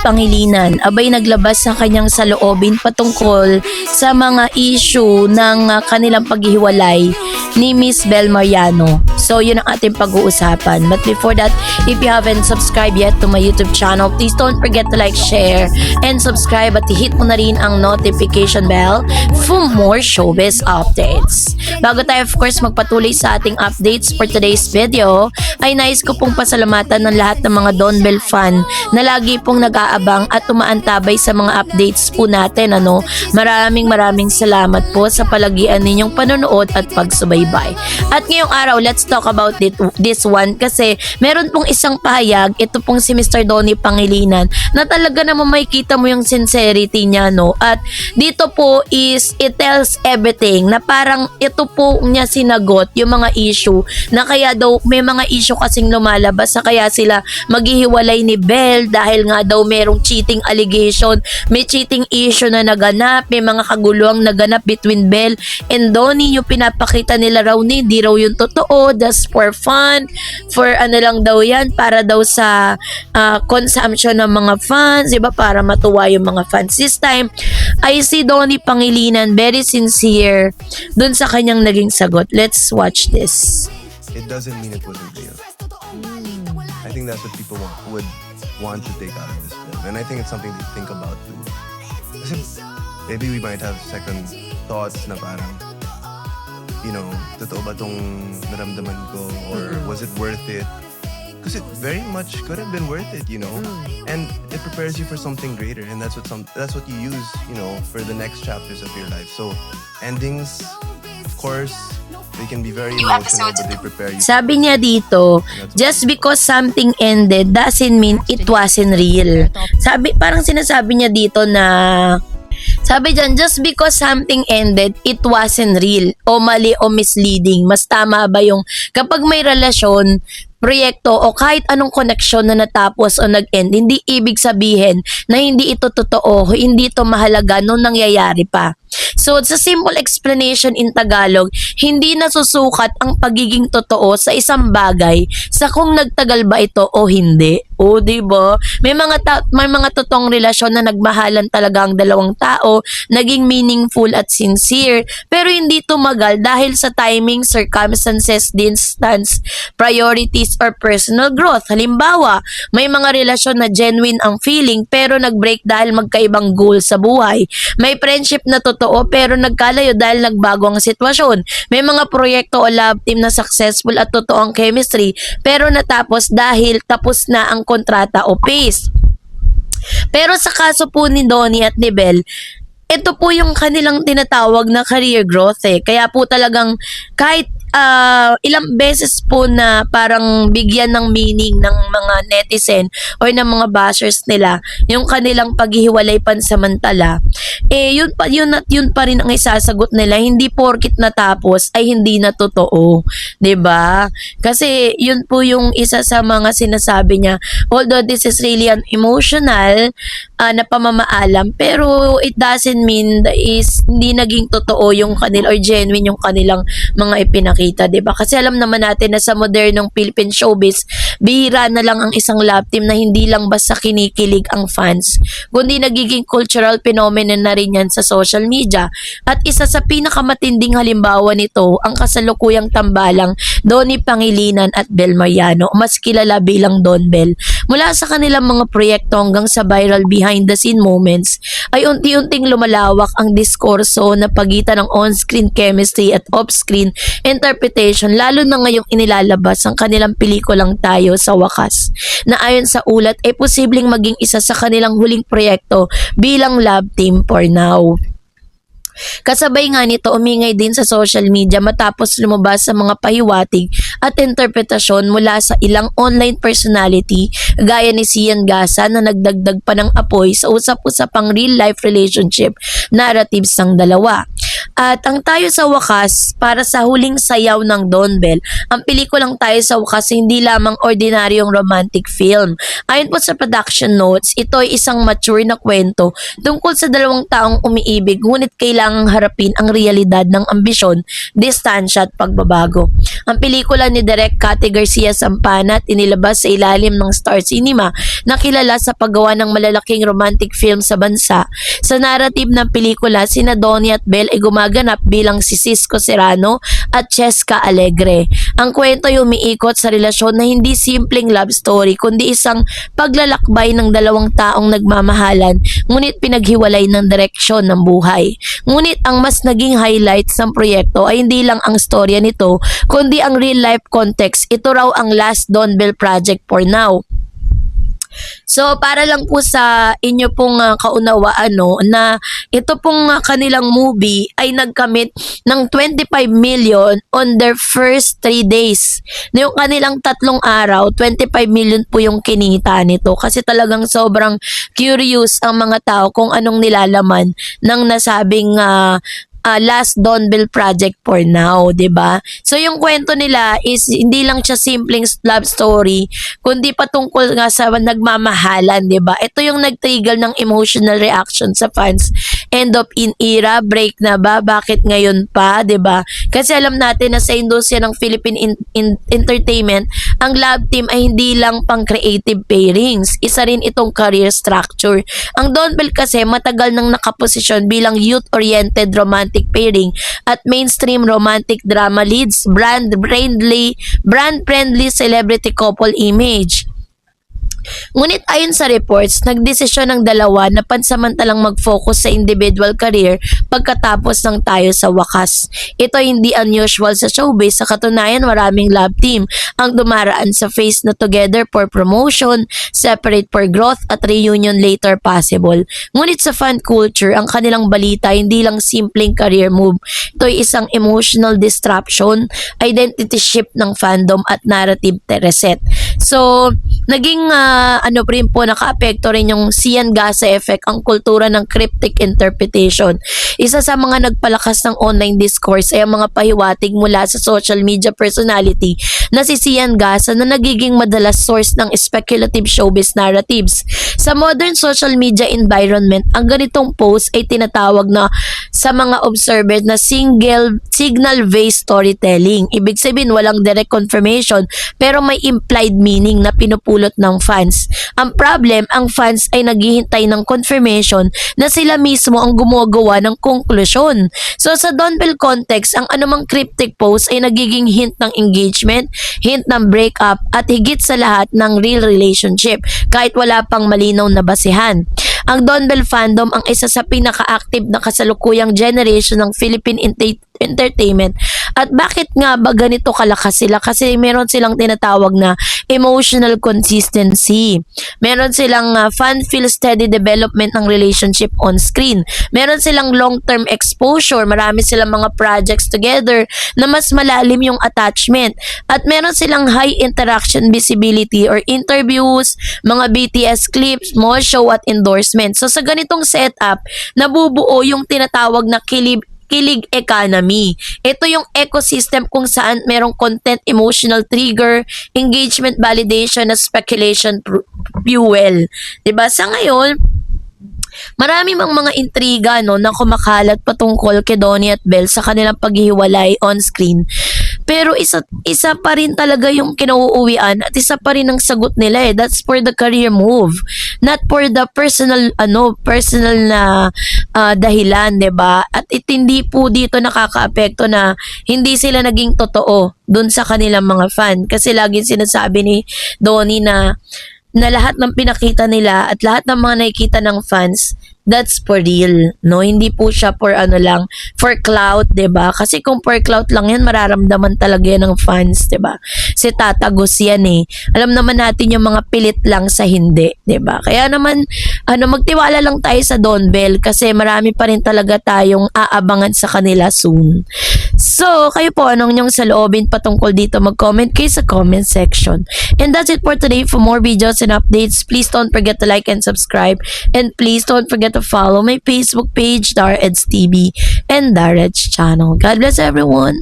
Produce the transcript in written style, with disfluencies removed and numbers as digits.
Pangilinan abay naglabas ng kanyang saloobin patungkol sa mga issue ng kanilang paghihiwalay ni Miss Bel Mariano. So yun ang ating pag-uusapan. But before that, if you haven't subscribed yet to my YouTube channel, please don't forget to like, share, and subscribe at hit mo na rin ang notification bell for more showbiz updates. Bago tayo of course magpatuloy sa ating updates for today's video, ay nais ko pong pasalamatan ng lahat ng mga Don Bel fan na lagi pong nag-aabang at umaantabay sa mga updates po natin. Maraming salamat po sa palagian ninyong panonood at pagsubaybay. At ngayong araw, let's talk about this one kasi meron pong isang pahayag, ito pong si Mr. Donnie Pangilinan, na talaga naman makikita mo yung sincerity niya, at dito po is it tells everything na parang ito po niya sinagot yung mga issue na kaya daw may mga issue kasing lumalabas sa kaya sila maghihiwalay ni Bel dahil nga daw merong cheating allegation, may cheating issue na naganap, may mga kaguluhang naganap between Bel and Donnie. Yung pinapakita nila raw hindi raw yung totoo, just for fun, for ano lang daw yan, para daw sa consumption ng mga fans, diba, para matuwa yung mga fans. This time ay si Donnie Pangilinan very sincere dun sa kanyang naging sagot. Let's watch this. It doesn't mean it wasn't real. I think that's what people would want to take out of this film. And I think it's something to think about too. Kasi maybe we might have second thoughts na parang, totoo ba tong naramdaman ko? Or was it worth it? Because it very much could have been worth it, And it prepares you for something greater. And that's what you use, for the next chapters of your life. So endings, of course, they can be very emotional, but they prepare you. Sabi niya dito, just because something ended doesn't mean it wasn't real. Parang sinasabi niya dito na, sabi dyan, just because something ended, it wasn't real. O mali o misleading. Mas tama ba yung kapag may relasyon, proyekto o kahit anong koneksyon na natapos o nag-end, hindi ibig sabihin na hindi ito totoo, hindi ito mahalaga nung nangyayari pa. So, sa simple explanation in Tagalog, hindi nasusukat ang pagiging totoo sa isang bagay sa kung nagtagal ba ito o hindi. O, diba? May mga totoong relasyon na nagmahalan talaga ang dalawang tao, naging meaningful at sincere, pero hindi tumagal dahil sa timing, circumstances, distance, priorities, or personal growth. Halimbawa, may mga relasyon na genuine ang feeling pero nag-break dahil magkaibang goal sa buhay. May friendship na totoo pero nagkalayo dahil nagbago ang sitwasyon. May mga proyekto o love team na successful at totoo ang chemistry pero natapos dahil tapos na ang kontrata o phase. Pero sa kaso po ni Donnie at ni Bel, ito po yung kanilang tinatawag na career growth. Kaya po talagang kahit ilang beses po na parang bigyan ng meaning ng mga netizen or ng mga bashers nila yung kanilang paghihiwalay pansamantala, yun pa rin ang isasagot nila, hindi porkit natapos ay hindi na totoo, 'di ba? Kasi yun po yung isa sa mga sinasabi niya, although this is really an emotional na pamamaalam, pero it doesn't mean that is hindi naging totoo yung kanila or genuine yung kanilang mga ipinakita, diba? Kasi alam naman natin na sa modernong Philippine showbiz, bihira na lang ang isang love team na hindi lang basta kinikilig ang fans, kundi nagiging cultural phenomenon na rin yan sa social media. At isa sa pinakamatinding halimbawa nito, ang kasalukuyang tambalang Donnie Pangilinan at Bel Mariano, mas kilala bilang Don Bel. Mula sa kanilang mga proyekto hanggang sa viral behind the scene moments, ay unti-unting lumalawak ang diskurso na pagitan ng on-screen chemistry at off-screen interpretation, lalo na ngayong inilalabas ang kanilang pelikulang Tayo sa Wakas, na ayon sa ulat ay posibleng maging isa sa kanilang huling proyekto bilang love team for now. Kasabay nga nito, umingay din sa social media matapos lumabas sa mga pahiwatig at interpretasyon mula sa ilang online personality gaya ni Sian Gasa na nagdagdag pa ng apoy sa usap-usapang real-life relationship narratives ng dalawa. At ang Tayo sa Wakas, para sa huling sayaw ng Don Bell, ang pelikulang Tayo sa Wakas hindi lamang ordinaryong romantic film. Ayon po sa production notes, ito ay isang mature na kwento tungkol sa dalawang taong umiibig ngunit kailangang harapin ang realidad ng ambisyon, distansya at pagbabago. Ang pelikula ni Direk Cathy Garcia Sampana at inilabas sa ilalim ng Star Cinema na kilala sa paggawa ng malalaking romantic film sa bansa. Sa narrative ng pelikula, sina Donnie at Belle ay gumaganap bilang si Cisco Serrano at Cheska Alegre. Ang kwento ay umiikot sa relasyon na hindi simpleng love story kundi isang paglalakbay ng dalawang taong nagmamahalan ngunit pinaghiwalay ng direksyon ng buhay. Ngunit ang mas naging highlights ng proyekto ay hindi lang ang storya nito kundi ang real life context. Ito raw ang last Don Bell project for now. So, para lang po sa inyo pong kaunawaan, no, na ito pong kanilang movie ay nagkamit ng 25 million on their first 3 days. Na yung kanilang 3 araw, 25 million po yung kinita nito kasi talagang sobrang curious ang mga tao kung anong nilalaman ng nasabing last Don Bell project for now, 'di ba? So yung kwento nila is hindi lang siya simpleng love story, kundi patungkol nga sa nagmamahalan, 'di ba? Ito yung nag-trigger ng emotional reaction sa fans. End of in era, break na ba? Bakit ngayon pa, 'di ba? Kasi alam natin na sa industriya ng Philippine entertainment, ang love team ay hindi lang pang creative pairings, isa rin itong career structure. Ang Don Bell kasi matagal nang nakaposisyon bilang youth-oriented romantic pairing at mainstream romantic drama leads, brand-friendly celebrity couple image. Ngunit ayon sa reports, nagdesisyon ng dalawa na pansamantalang mag-focus sa individual career pagkatapos ng Tayo sa Wakas. Ito hindi unusual sa showbiz, sa katunayan maraming love team ang dumaraan sa phase na together for promotion, separate for growth at reunion later possible. Ngunit sa fan culture, ang kanilang balita hindi lang simpleng career move. Ito ay isang emotional disruption, identity shift ng fandom at narrative reset. So, naging rin po nakaapekto rin yung Sian Gasa effect, ang kultura ng cryptic interpretation. Isa sa mga nagpalakas ng online discourse ay ang mga pahiwatig mula sa social media personality na si Sian Gasa na nagiging madalas source ng speculative showbiz narratives. Sa modern social media environment, ang ganitong post ay tinatawag na sa mga observer na signal-based storytelling. Ibig sabihin, walang direct confirmation pero may implied meaning na pinupulot ng fans. Ang problem, ang fans ay naghihintay ng confirmation na sila mismo ang gumagawa ng konklusyon. So sa Don Bell context, ang anumang cryptic post ay nagiging hint ng engagement, hint ng breakup, at higit sa lahat ng real relationship kahit wala pang malinaw na basihan. Ang Don Bell fandom ang isa sa pinaka-active na kasalukuyang generation ng Philippine entertainment. At bakit nga ba ganito kalakas sila? Kasi meron silang tinatawag na emotional consistency. Meron silang fun-filled steady development ng relationship on screen. Meron silang long-term exposure. Marami silang mga projects together na mas malalim yung attachment. At meron silang high interaction visibility or interviews, mga BTS clips, more show at endorsement. So sa ganitong setup, nabubuo yung tinatawag na kilig economy. Ito yung ecosystem kung saan merong content, emotional trigger, engagement, validation, at speculation fuel. 'Di ba? Sa ngayon, marami mang mga intriga na kumakalat patungkol kay Donnie at Belle sa kanilang paghihiwalay on screen. Pero isa pa rin talaga yung kinauuwian at isa pa rin ang sagot nila. That's for the career move, not for the personal na dahilan, 'di ba? At hindi po dito nakakaapekto na hindi sila naging totoo dun sa kanilang mga fan kasi laging sinasabi ni Donnie na lahat ng pinakita nila at lahat ng mga nakikita ng fans, that's for real, no? Hindi po siya for for clout, 'di ba? Kasi kung for clout lang 'yan, mararamdaman talaga 'yan ng fans, 'di ba? Si tatagos 'yan eh. Alam naman natin yung mga pilit lang sa hindi, 'di ba? Kaya naman magtiwala lang tayo sa Don Bell kasi marami pa rin talaga tayong aabangan sa kanila soon. So, kayo po, anong inyong saloobin patungkol dito? Mag-comment kayo sa comment section. And that's it for today. For more videos and updates, please don't forget to like and subscribe. And please don't forget forget to follow my Facebook page, Dareds TV, and Dareds channel. God bless everyone.